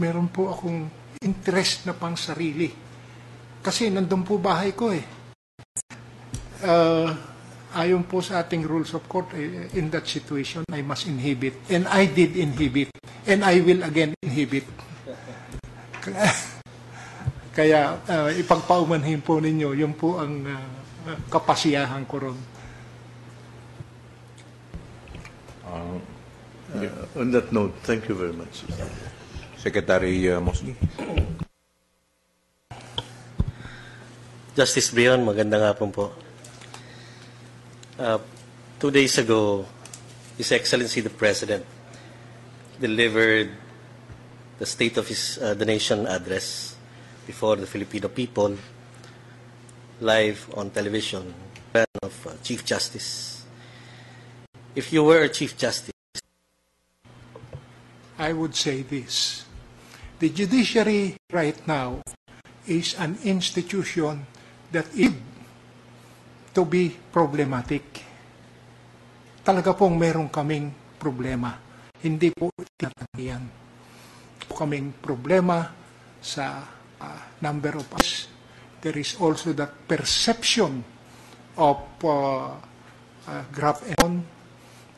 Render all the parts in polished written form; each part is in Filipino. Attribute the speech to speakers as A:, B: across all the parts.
A: meron po akong interest na pang sarili. Kasi nandun po bahay ko eh. Ayon po sa ating rules of court, in that situation, I must inhibit. And I did inhibit. And I will again inhibit. Kaya ipagpaumanhin po ninyo, yun po ang kapasiyahan ko ron.
B: On that note, thank you very much.
C: Secretary Mosley.
D: Justice Brion, magandang hapon po. 2 days ago, His Excellency the President delivered the State of the Nation address before the Filipino people live on television of Chief Justice. If you were a Chief Justice,
A: I would say this. The judiciary right now is an institution that is to be problematic. Talaga pong meron kaming problema. Hindi po tinatanggihan. Kaming problema sa number of us. There is also that perception of grab and on.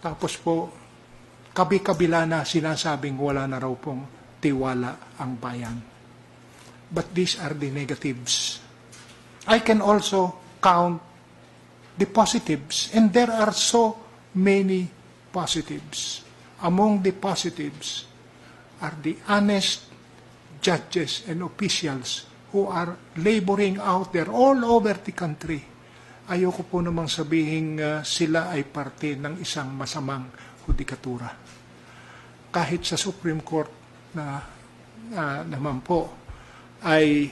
A: Tapos po, kabi-kabila na sinasabing wala na raw pong tiwala ang bayan. But these are the negatives. I can also count the positives, and there are so many positives. Among the positives are the honest judges and officials who are laboring out there all over the country. Ayoko po namang sabihin sila ay parte ng isang masamang hudikatura. Kahit sa Supreme Court na naman po ay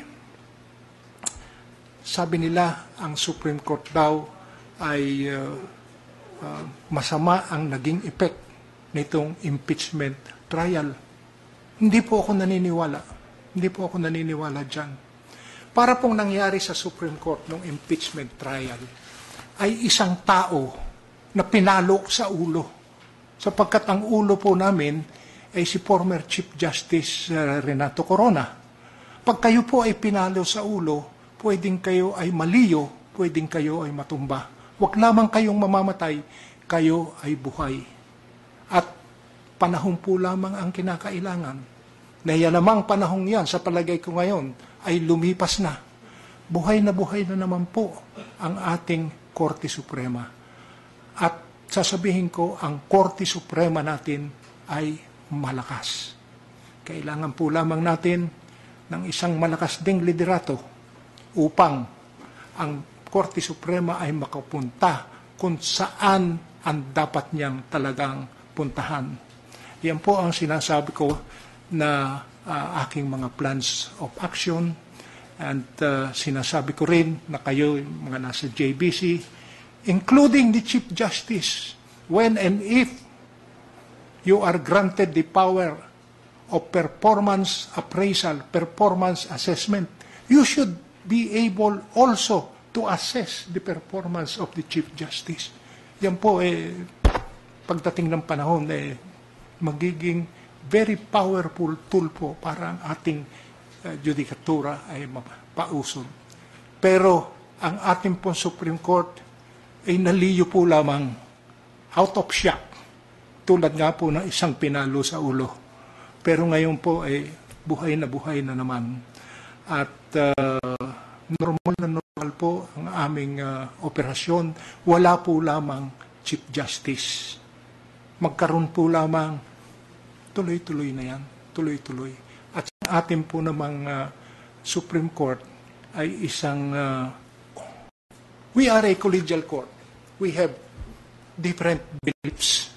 A: sabi nila ang Supreme Court daw ay masama ang naging effect nitong impeachment trial. Hindi po ako naniniwala. Hindi po ako naniniwala dyan. Para pong nangyari sa Supreme Court ng impeachment trial ay isang tao na pinalo sa ulo. Sapagkat ang ulo po namin ay si former Chief Justice Renato Corona. Pag kayo po ay pinalo sa ulo, pwedeng kayo ay maliyo, pwedeng kayo ay matumba. Huwag lamang kayong mamamatay, kayo ay buhay. At panahon po lamang ang kinakailangan. Na yan namang panahon yan, sa palagay ko ngayon, ay lumipas na. Buhay na naman po ang ating Korte Suprema. At sasabihin ko, ang Korte Suprema natin ay malakas. Kailangan po lamang natin ng isang malakas ding liderato upang ang Korte Suprema ay makapunta kung saan ang dapat niyang talagang puntahan. Yan po ang sinasabi ko na aking mga plans of action, and sinasabi ko rin na kayo mga nasa JBC, including the Chief Justice, when and if you are granted the power of performance appraisal, performance assessment, you should be able also to assess the performance of the Chief Justice. Yan po, pagdating ng panahon, magiging very powerful tool po para ang ating judikatura ay mapausod. Pero ang ating pong Supreme Court ay naliyo po lamang out of shock, tulad nga po ng isang pinalo sa ulo. Pero ngayon po ay buhay na naman. At normal po ang aming operasyon. Wala po lamang Chief Justice. Magkaroon po lamang tuloy-tuloy na yan. Tuloy-tuloy. At sa atin po namang Supreme Court ay isang we are a collegial court. We have different beliefs.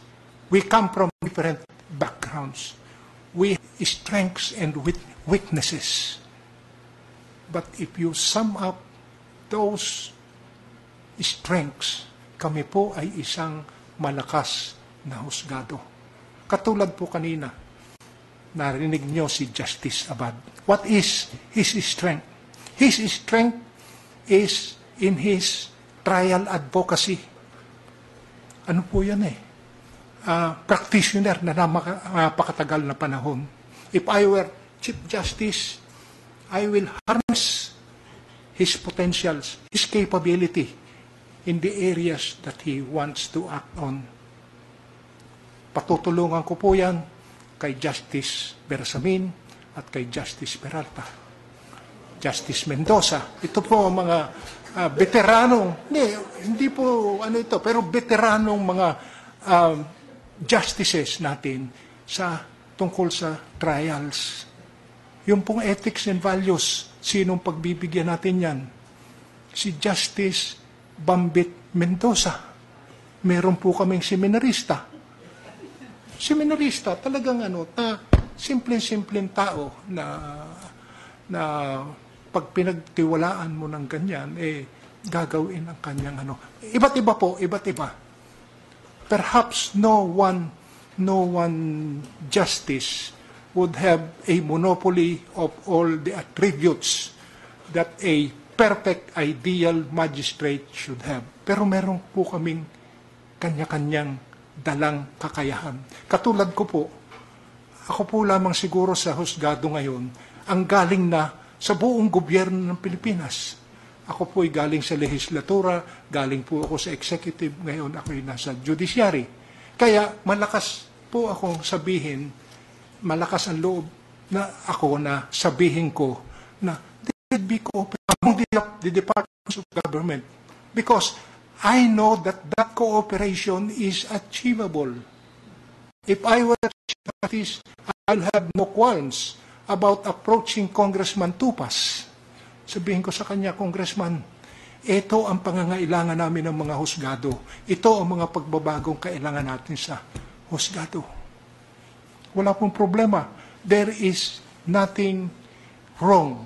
A: We come from different backgrounds. We have strengths and weaknesses. But if you sum up those strengths, kami po ay isang malakas na husgado. Katulad po kanina, narinig nyo si Justice Abad. What is his strength? His strength is in his trial advocacy. Ano po yan practitioner na napakatagal na panahon. If I were Chief Justice, I will harness his potentials, his capability in the areas that he wants to act on. Patutulungan ko po yan kay Justice Bersamin at kay Justice Peralta. Justice Mendoza, ito po ang mga veteranong, hindi po ano ito, pero veteranong mga justices natin tungkol sa trials. Yung pong ethics and values, sinong pagbibigyan natin yan? Si Justice Bambit Mendoza. Meron po kaming seminarista. Seminarista, talagang simpleng-simpleng tao na pag pinagtiwalaan mo ng ganyan, gagawin ang kanyang Iba't iba po, iba't iba. Perhaps no one justice would have a monopoly of all the attributes that a perfect ideal magistrate should have. Pero meron po kaming kanya-kanyang dalang kakayahan. Katulad ko po, ako po lamang siguro sa husgado ngayon, ang galing na sa buong gobyerno ng Pilipinas. Ako po'y galing sa legislatura, galing po ako sa executive, ngayon ako'y nasa judiciary. Kaya malakas po akong sabihin, malakas ang loob na ako na sabihin ko na there should be cooperation among the departments of government because I know that cooperation is achievable. If I were Chief Justice, I'll have no qualms about approaching Congressman Tupas. Sabihin ko sa kanya, Congressman, ito ang pangangailangan namin ng mga husgado. Ito ang mga pagbabagong kailangan natin sa husgado. Wala pong problema. There is nothing wrong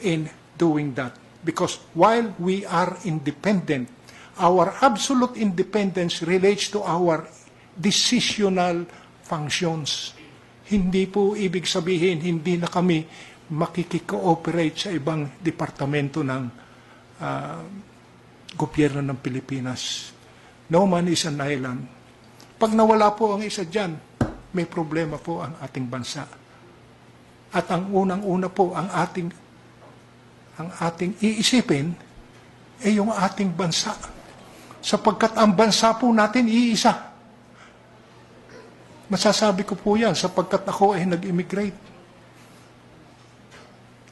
A: in doing that. Because while we are independent, our absolute independence relates to our decisional functions. Hindi po ibig sabihin, hindi na kami makikikooperate sa ibang departamento ng gobyerno ng Pilipinas. No man is an island. Pag nawala po ang isa dyan, may problema po ang ating bansa. At ang unang-una po, ang ating iisipin ay yung ating bansa. Sapagkat ang bansa po natin iisa. Masasabi ko po yan sapagkat ako ay nag-immigrate.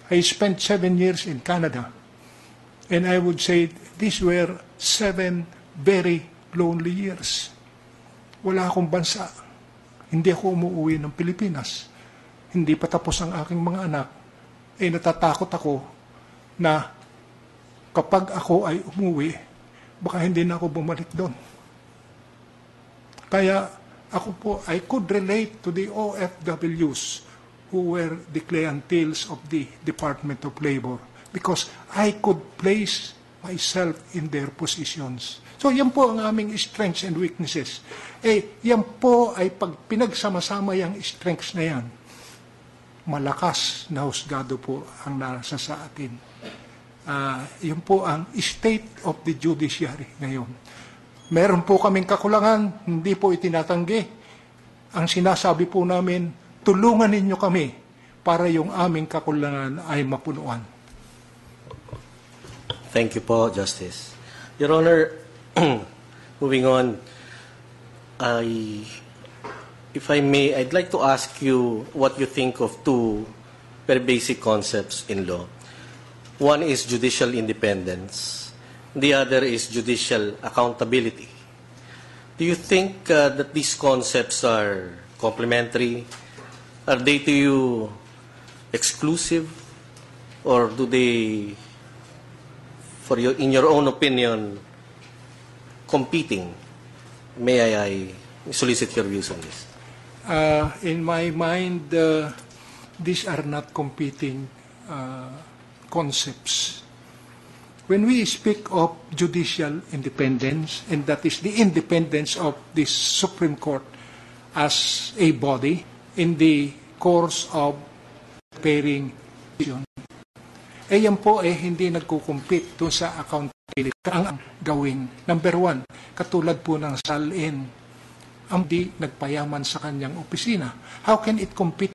A: I spent 7 years in Canada. And I would say these were 7 very lonely years. Wala akong bansa. Hindi ako umuwi ng Pilipinas. Hindi pa tapos ang aking mga anak. Natatakot ako na kapag ako ay umuwi, baka hindi na ako bumalik doon. Kaya ako po, I could relate to the OFWs who were the clienteles of the Department of Labor because I could place myself in their positions. So yan po ang aming strengths and weaknesses. Yan po ay pag pinagsama-sama yung strengths na yan, malakas na husgado po ang nasa sa atin. Yun po ang state of the judiciary ngayon. Meron po kaming kakulangan, hindi po itinatanggi. Ang sinasabi po namin, tulungan ninyo kami para yung aming kakulangan ay mapunuan.
D: Thank you po, Justice. Your Honor, moving on, if I may, I'd like to ask you what you think of two very basic concepts in law. One is judicial independence. The other is judicial accountability. Do you think that these concepts are complementary? Are they to you exclusive? Or do they, in your own opinion, competing? May I solicit your views on this?
A: In my mind, these are not competing concepts. When we speak of judicial independence, and that is the independence of the Supreme Court as a body in the course of preparing decision, yan po hindi nagkukumpit doon sa accountability. Ang gawin, number one, katulad po ng SALN, ang di nagpayaman sa kanyang opisina. How can it compete